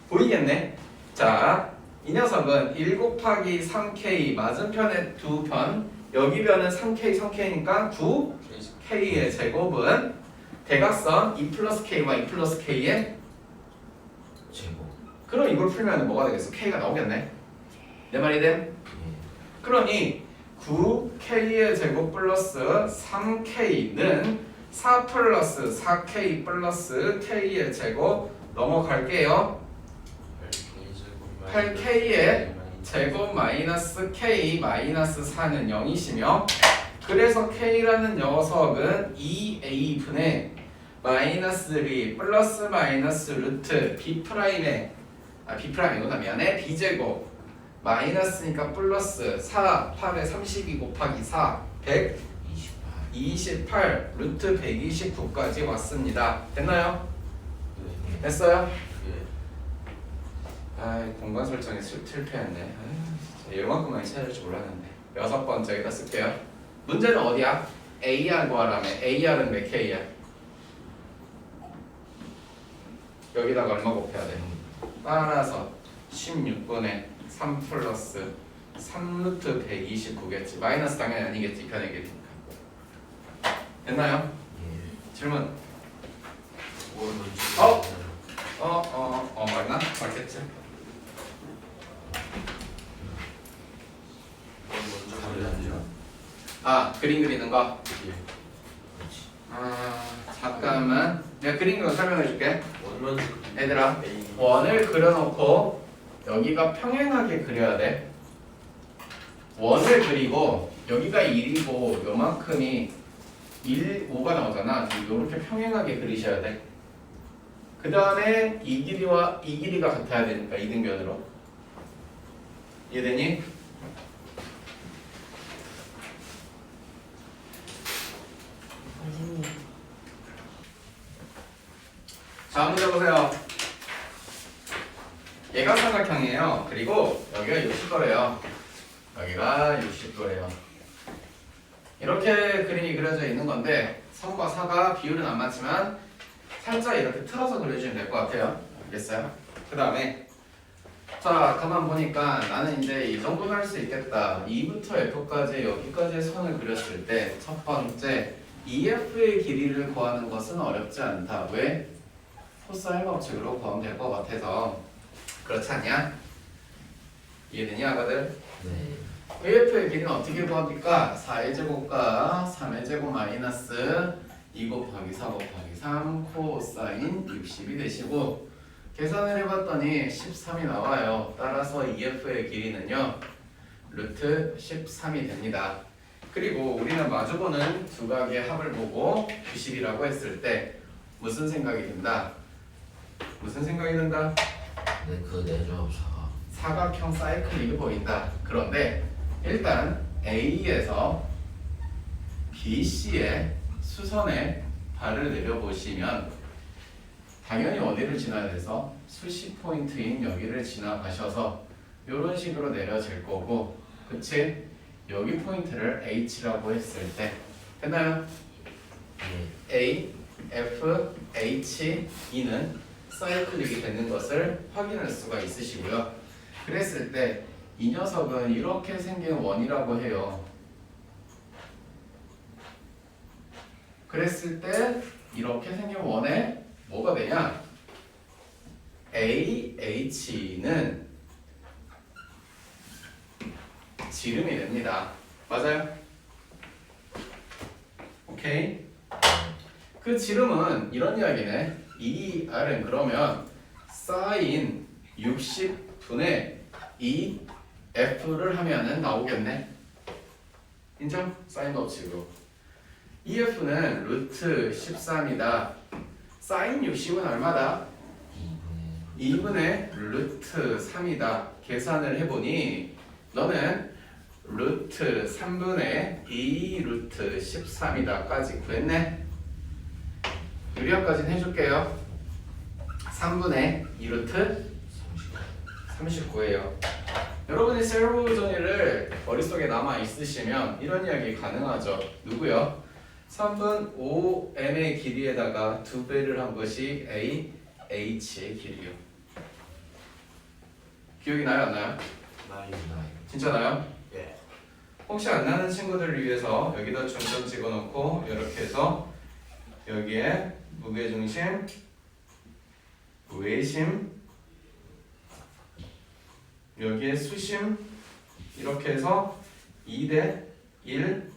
보이겠네? 자, 이 녀석은 1 곱하기 3K 맞은편의 두 편 여기 변은 3K니까 9K의 제곱은 대각선 2 플러스 K와 2 플러스 K의 제곱. 그럼 이걸 풀면 뭐가 되겠어? K가 나오겠네? 내 말이 돼? 예. 그러니 9k의 제곱 플러스 3k는 4 플러스 4k 플러스 k의 제곱 넘어갈게요. 8k의 제곱 마이너스 k 마이너스 4는 0이시며 그래서 k라는 녀석은 2a분의 마이너스 2 플러스 마이너스 루트 b 프라임의 b 프라임이구나 미안해 b제곱 마이너스니까 플러스 4 8에 32 곱하기 4 128 루트 129까지 왔습니다. 됐나요? 됐어요? 공간 설정이 실패했네. 이만큼만 찾을 줄 몰랐는데. 6번째 여기다 쓸게요. 문제는 어디야? AR 구하라며. AR은 몇 K야? 여기다가 얼마 곱해야 돼? 따라서 16분의 3 플러스 3 루트 129겠지. 마이너스 당연히 아니겠지. 변해겠니까. 됐나요? 질문. 맞나? 맞겠지? 그림 그리는 거? 잠깐만 내가 그린 거 설명해 줄게. 얘들아 원을 그려놓고 여기가 평행하게 그려야 돼. 원을 그리고 여기가 1이고 요만큼이 1, 5가 나오잖아. 이렇게 평행하게 그리셔야 돼. 그 다음에 이 길이와 이 길이가 같아야 되니까 이등변으로. 이해되니? 선생님. 자, 문제 보세요. 얘가 삼각형이에요. 그리고 여기가 60도래요. 여기가 60도래요. 이렇게 그림이 그려져 있는 건데 선과 사가 비율은 안 맞지만 살짝 이렇게 틀어서 그려주면 될 것 같아요. 알겠어요? 그 다음에 자, 가만 보니까 나는 이제 이 정도는 할 수 있겠다. 2부터 F까지 여기까지의 선을 그렸을 때 첫 번째 EF의 길이를 구하는 것은 어렵지 않다. 왜? 코사인 법칙으로 구하면 될 것 같아서. 그렇지 않냐? 이해되니 아가들? 네. AF의 길이는 어떻게 구합니까? 4의 제곱과 3의 제곱 마이너스 2 곱하기 4 곱하기 3 코사인 60이 되시고 계산을 해봤더니 13이 나와요. 따라서 EF의 길이는요 루트 13이 됩니다. 그리고 우리는 마주보는 두 각의 합을 보고 90이라고 했을 때 무슨 생각이 든다? 무슨 생각이 든다? 네, 그 내조합사가 사각형 사이클릭이 보인다. 그런데 일단 A에서 BC의 수선에 발을 내려보시면 당연히 어디를 지나야 돼서 수시 포인트인 여기를 지나가셔서 이런 식으로 내려질 거고, 그치? 여기 포인트를 H라고 했을 때 됐나요? A, F, H, E는 사이클릭이 되는 것을 확인할 수가 있으시고요. 그랬을 때 이 녀석은 이렇게 생긴 원이라고 해요. 그랬을 때 이렇게 생긴 원에 뭐가 되냐? AH는 지름이 됩니다. 맞아요? 오케이. 그 지름은 이런 이야기네. 이 R은 그러면 사인 60분의 2F를 하면은 나오겠네. 인정? 사인 법칙으로. EF는 루트 13이다. 사인 60은 얼마다? 2분의 루트 3이다. 계산을 해보니 너는 루트 3분의 2 루트 13이다까지 구했네. 유리화까지는 해줄게요. 3분의 2 루트 39예요. 여러분이 세로브 정의를 머릿속에 남아 있으시면 이런 이야기 가능하죠. 누구요? 3분 5m의 길이에다가 2배를 한 것이 A, H의 길이요. 기억이 나요? 안 나요? 진짜 나요? 예. 혹시 안 나는 친구들을 위해서 여기다 중점 찍어놓고 이렇게 해서 여기에 무게중심, 외심, 여기에 수심 이렇게 해서 2대 1,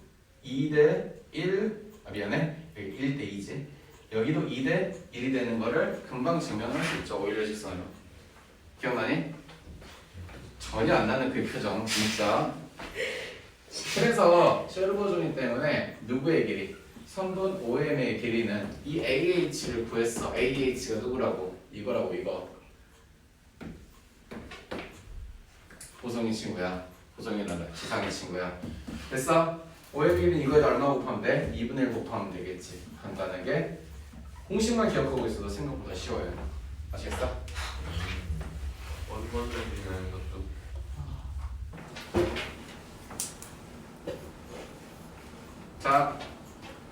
2대 1, 미안해. 여기 1대 2지. 여기도 2대 1이 되는 거를 금방 증명할 수 있죠. 오일러 직선으로. 기억나니? 전혀 안 나는 그 표정 진짜. 그래서 쉐르버 조니 때문에 누구의 길이? 선분 OM의 길이는 이 AH를 구했어. AH가 누구라고? 이거라고 이거. 보성이 친구야. 보성이란다. 지상의 친구야. 됐어? OM의 길이는 이거에다 얼마 곱하면 돼? 2분의 1 곱하면 되겠지. 간단하게. 공식만 기억하고 있어도 생각보다 쉬워요. 아시겠어? 원본적이라는 것도 자,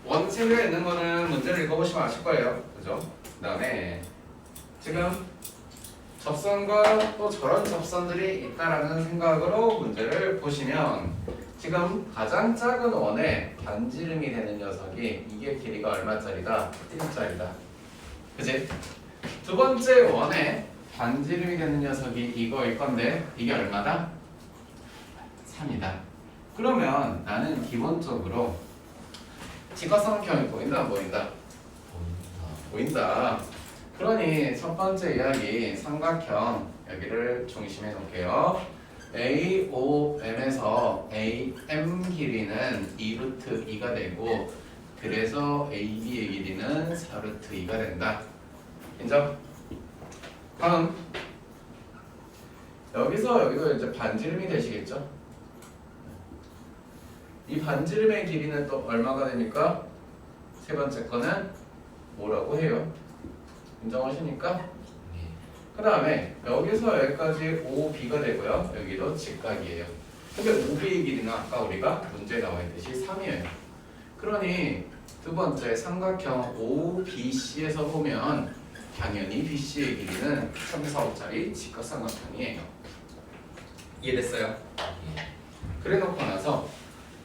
원색에 있는 거는 문제를 읽어보시면 아실 거예요. 그죠? 그 다음에 지금 접선과 또 저런 접선들이 있다라는 생각으로 문제를 보시면 지금 가장 작은 원에 반지름이 되는 녀석이 이게 길이가 얼마짜리다? 1짜리다. 그치? 두 번째 원에 반지름이 되는 녀석이 이거일 건데 이게 얼마다? 3이다. 그러면 나는 기본적으로 직각삼각형이 보인다 안 보인다? 보인다. 그러니 첫 번째 이야기 삼각형 여기를 중심에 놓을게요. AOM에서 AM 길이는 2루트 2가 되고 그래서 AB의 길이는 4루트 2가 된다. 인정? 다음 여기도 이제 반지름이 되시겠죠? 이 반지름의 길이는 또 얼마가 되니까 세 번째 거는 뭐라고 해요? 인정하시니까? 그 다음에 여기서 여기까지 OB가 되고요. 여기도 직각이에요. 근데 OB의 길이는 아까 우리가 문제에 나와 있듯이 3이에요. 그러니 두 번째 삼각형 OBC에서 보면 당연히 BC의 길이는 3, 4, 5짜리 직각삼각형이에요. 이해됐어요? 그래 놓고 나서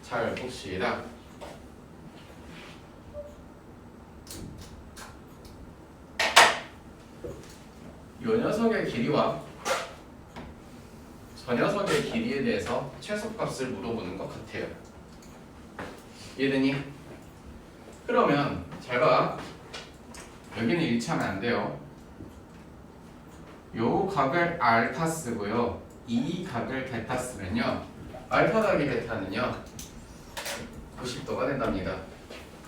잘 봅시다. 요 녀석의 길이와 저 녀석의 길이에 대해서 최소값을 물어보는 것 같아요. 이해되니? 그러면 잘 봐. 여기는 일치하면 안 돼요. 요 각을 알파 쓰고요. 이 각을 베타 쓰면요. 알파 더하기 베타는요. 90도가 된답니다.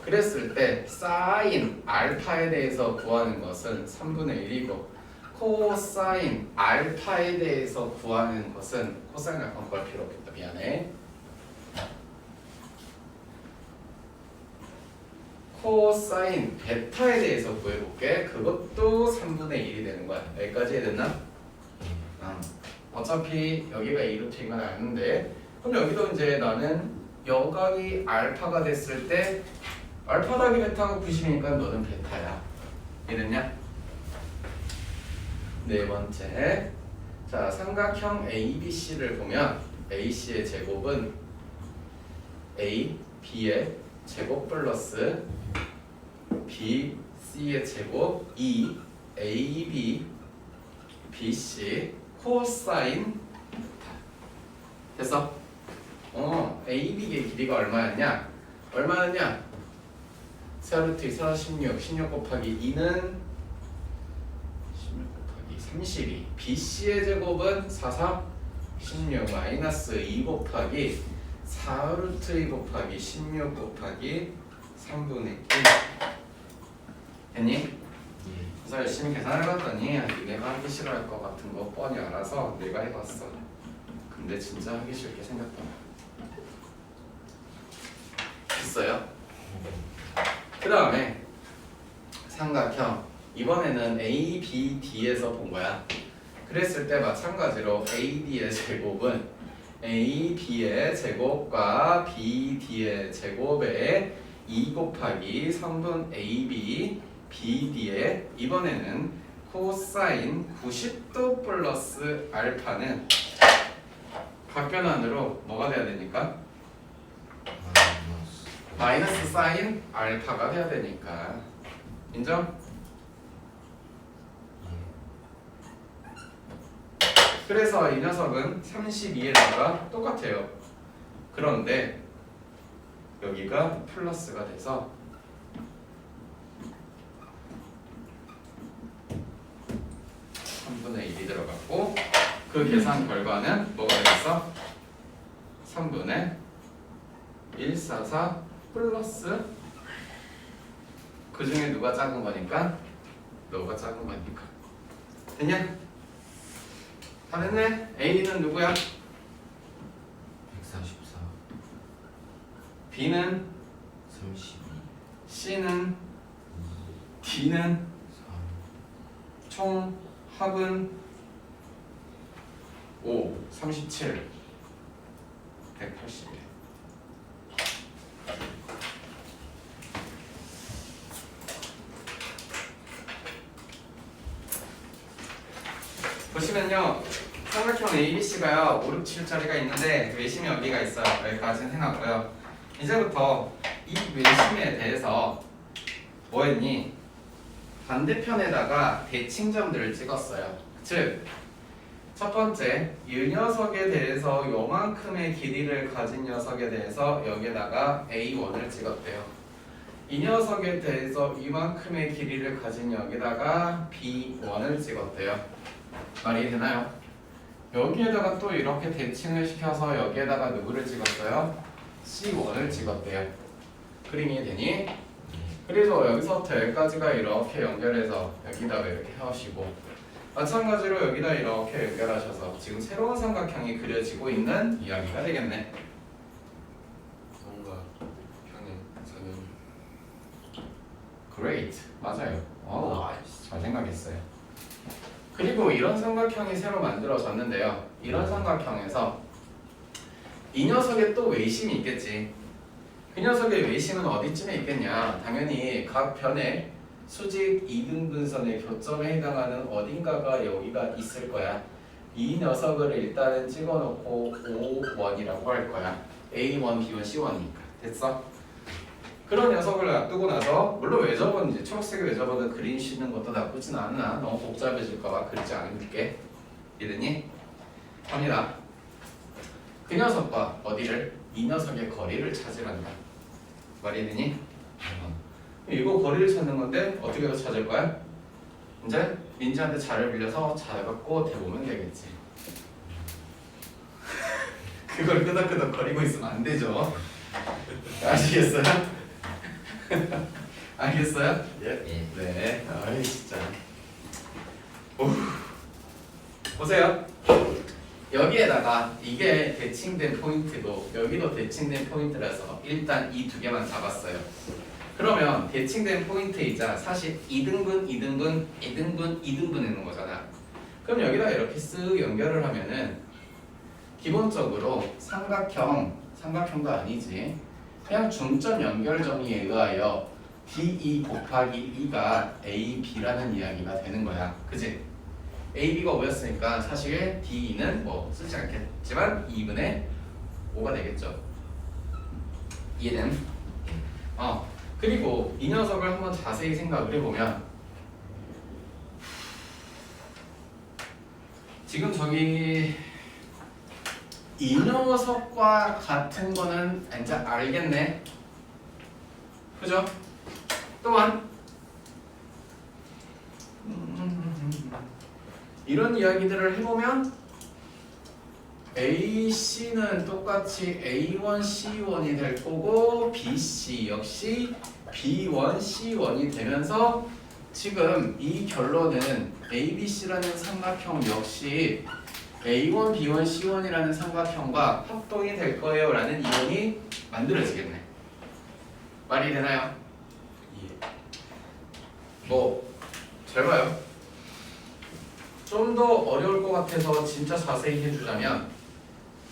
그랬을 때 사인 알파에 대해서 구하는 것은 3분의 1이고 코사인 알파에 대해서 구하는 것은 코사인 알파 구할 필요 없겠다. 미안해. 코사인 베타에 대해서 구해볼게. 그것도 3분의 1이 되는 거야. 여기까지 해야됐나? 어차피 여기가 2루트인 건 아는데 그럼 여기도 이제 나는 여각이 알파가 됐을 때 알파 더하기 베타가 90이니까 너는 베타야. 이해됐냐? 네 번째, 자 삼각형 ABC를 보면 AC의 제곱은 AB의 제곱 플러스 BC의 제곱 2AB BC 코사인 됐어? AB의 길이가 얼마였냐? 얼마였냐? 세로트 2, 16 곱하기 2는 16 곱하기 32 BC의 제곱은 4, 16 마이너스 2 곱하기 4루트 2 곱하기 16 곱하기 3분의 1 됐니? 그래서 열심히 계산해봤더니 내가 하기 싫어할 것 같은 거 뻔히 알아서 내가 해봤어. 근데 진짜 하기 싫게 생겼다. 됐어요? 그 다음에 삼각형 이번에는 ABD에서 본 거야. 그랬을 때 마찬가지로 AD의 제곱은 AB의 제곱과 BD의 제곱에 2 곱하기 3분 AB BD의 이번에는 코사인 90도 플러스 알파는 각변환으로 뭐가 돼야 되니까? 마이너스 사인 알파가 돼야 되니까. 인정? 그래서 이 녀석은 32에다가 똑같아요. 그런데 여기가 플러스가 돼서 3분의 1이 들어갔고 그 계산 결과는 뭐가 되겠어? 3분의 144 플러스 그 중에 누가 작은 거니까? 너가 작은 거니까. 됐냐? 다 됐네? A는 누구야? 144 B는 32 C는 D는 3 총 합은 5, 37, 181. 보시면요, 삼각형 ABC가요 5, 6, 7자리가 있는데 외심이 여기가 있어요. 여기까지는 해놨고요. 이제부터 이 외심에 대해서 뭐 했니? 반대편에다가 대칭점들을 찍었어요. 즉, 첫 번째, 이 녀석에 대해서 요만큼의 길이를 가진 녀석에 대해서 여기에다가 A1을 찍었대요. 이 녀석에 대해서 이만큼의 길이를 가진 여기다가 B1을 찍었대요. 말이 되나요? 여기에다가 또 이렇게 대칭을 시켜서 여기에다가 누구를 찍었어요? C1을 찍었대요. 그림이 되니? 그래서 여기서부터 여기까지가 이렇게 연결해서 여기다가 이렇게 하시고 마찬가지로 여기다 이렇게 연결하셔서 지금 새로운 삼각형이 그려지고 있는 이야기가 되겠네. 삼각형의 선형. Great. 맞아요. 잘 생각했어요. 그리고 이런 삼각형이 새로 만들어졌는데요. 이런 삼각형에서 이 녀석에 또 외심이 있겠지. 그 녀석의 외심은 어디쯤에 있겠냐? 당연히 각 변의 수직 이등분선의 교점에 해당하는 어딘가가 여기가 있을 거야. 이 녀석을 일단은 찍어놓고 O1이라고 할 거야. A1, B1, C1이니까. 됐어? 그런 녀석을 놔두고 나서 물론 왜 접었는지 초록색에 왜 접어도 그림 씌는 것도 나쁘진 않아. 너무 복잡해질까봐 그리지 않을게. 이해되니? 갑니다. 그 녀석과 어디를? 이 녀석의 거리를 찾으란다. 말이 되니? 이거 거리를 찾는 건데 어떻게 해서 찾을 거야? 이제 민지한테 자를 빌려서 잘 갖고 대보면 되겠지. 그걸 끄덕끄덕 거리고 있으면 안 되죠. 아시겠어요? 알겠어요? 예. 네. 아이 진짜. 오. 보세요. 여기에다가 이게 대칭된 포인트고 여기도 대칭된 포인트라서 일단 이 두 개만 잡았어요. 그러면 대칭된 포인트이자 사실 2등분, 2등분, 2등분, 2등분 있는 거잖아. 그럼 여기다 이렇게 쓱 연결을 하면은 기본적으로 삼각형도 아니지. 그냥 중점 연결점에 의하여 DE 곱하기 2가 AB라는 이야기가 되는 거야. 그지? AB가 5였으니까 사실 DE는 뭐 쓰지 않겠지만 2분의 5가 되겠죠. 이해된? 그리고 이 녀석을 한번 자세히 생각을 해보면 지금 저기 이 녀석과 같은 거는 이제 알겠네. 그죠? 또한 이런 이야기들을 해보면 AC는 똑같이 A1, C1이 될 거고 BC 역시 B1, C1이 되면서 지금 이 결론은 ABC라는 삼각형 역시 A1, B1, C1이라는 삼각형과 합동이 될 거예요 라는 이론이 만들어지겠네. 말이 되나요? 예. 잘 봐요. 좀 더 어려울 것 같아서 진짜 자세히 해주자면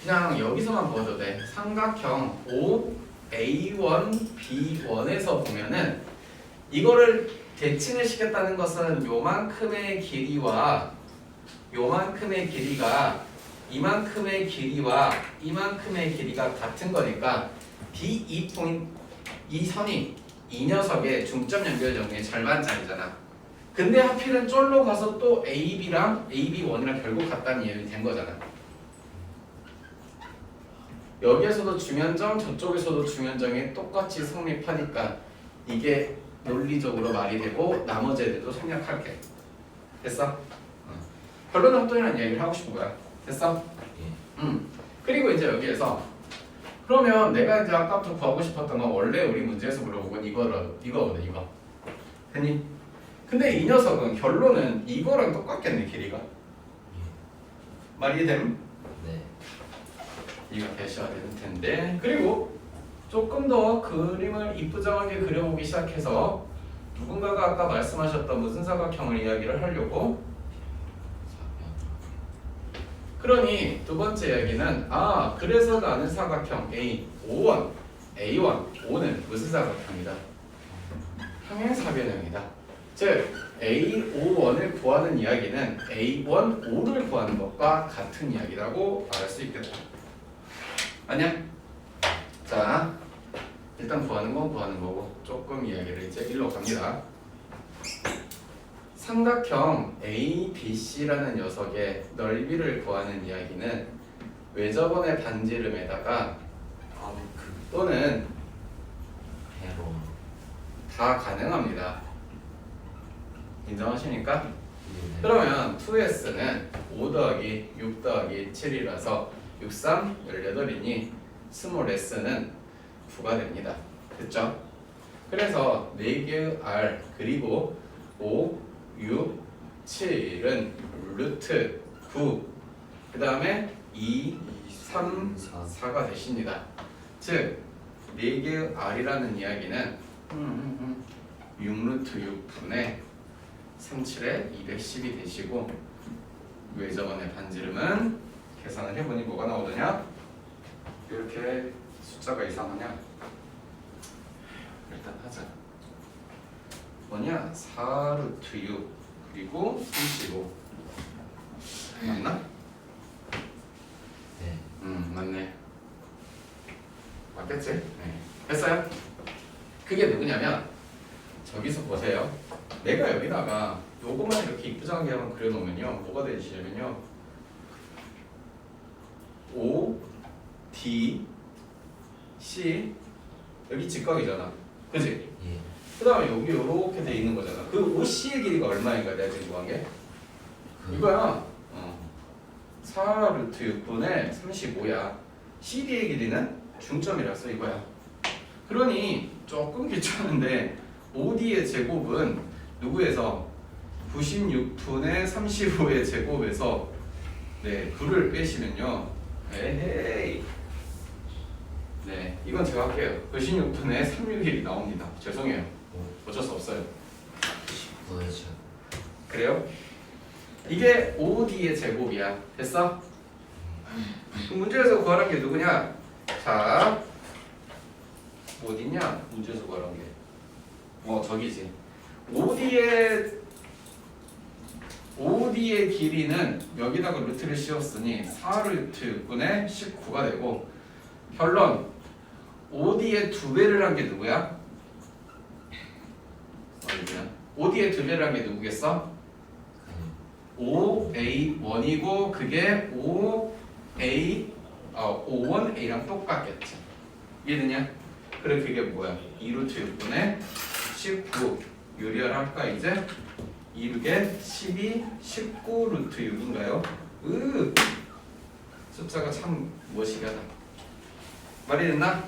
그냥 여기서만 봐도 돼. 삼각형 OA1, B1에서 보면은 이거를 대칭을 시켰다는 것은 요만큼의 길이와 요만큼의 길이가 이만큼의 길이와 이만큼의 길이가 같은 거니까 D2 포인트 이 선이 이 녀석의 중점 연결 점의 절반짜리잖아. 근데 하필은 쫄로 가서 또 AB랑 AB1이랑 결국 같다는 이야기 된 거잖아. 여기에서도 중요점 저쪽에서도 중요점이 똑같이 성립하니까 이게 논리적으로 말이 되고 나머지 애들도 생략할게. 됐어? 결론 합동이라는 이야기를 하고 싶은 거야. 됐어? 예. 그리고 이제 여기에서 그러면 내가 이제 아까부터 구하고 싶었던 건 원래 우리 문제에서 물어본 건 이거거든 이거. 됐니? 근데 이 녀석은 결론은 이거랑 똑같겠네 길이가. 말이 됨? 네. 이거 대셔야 되는 텐데. 그리고 조금 더 그림을 이쁘장하게 그려보기 시작해서 누군가가 아까 말씀하셨던 무슨 사각형을 이야기를 하려고. 그러니 두 번째 이야기는 그래서 나는 사각형 A5원 A1 5는 무슨 사각형이다? 평행사변형이다. 즉 A5원을 구하는 이야기는 A1 5를 구하는 것과 같은 이야기라고 말할 수 있겠다. 아니야? 자, 일단 구하는 건 구하는 거고 조금 이야기를 이제 일로 갑니다. 삼각형 ABC라는 녀석의 넓이를 구하는 이야기는 외접원의 반지름에다가 또는 해로. 다 가능합니다. 인정하시니까? 네. 그러면 2S는 5 더하기 6 더하기 7이라서 6, 3, 18이니 스몰 s는 9가 됩니다. 됐죠? 그래서 4개의 r 그리고 5, 6, 7은 루트 9 그 다음에 2, 3, 4가 되십니다. 즉 4개의 r이라는 이야기는 6루트 6분의 37에 210이 되시고 외접원의 반지름은 계산을 해보니 뭐가 나오더냐? 이렇게 숫자가 이상하냐? 일단 하자. 뭐냐? 4루트 6 그리고 35 맞나? 네. 맞네. 맞겠지? 네. 됐어요? 그게 누구냐면 저기서 보세요. 내가 여기다가 요것만 이렇게 이쁘장하게 한번 그려놓으면요 뭐가 되시냐면요 O, D, C 여기 직각이잖아. 그지? 예. 그 다음에 여기 요렇게 돼 있는 거잖아. 그 OC의 길이가 얼마인가 내가 지금 구한 게? 이거야. 4루트 6분의 35야. CD의 길이는 중점이라서 이거야. 그러니 조금 귀찮은데 OD의 제곱은 누구에서? 96분의 35의 제곱에서 9를 빼시면요 에헤이 이건 제가 할게요. 96분의 36일이 나옵니다. 죄송해요. 어쩔 수 없어요. 19의 제. 그래요? 이게 OD의 제곱이야. 됐어? 그럼 문제에서 구하라는 게 누구냐? 자 어딨냐? 문제에서 구하라는 게 저기지. OD의 길이는 여기다가 루트를 씌웠으니 4루트 6분의 19가 되고 결론 OD의 2배를 한 게 누구야? OD의 2배를 한 게 누구겠어? 5A1이고 그게 5A1A랑 똑같겠지. 이해되냐? 그래 그게 뭐야? 2루트 6분의 19 유리할까 이제? 2루게 12, 19루트 6인가요? 숫자가 참 무엇이가다. 말이 됐나?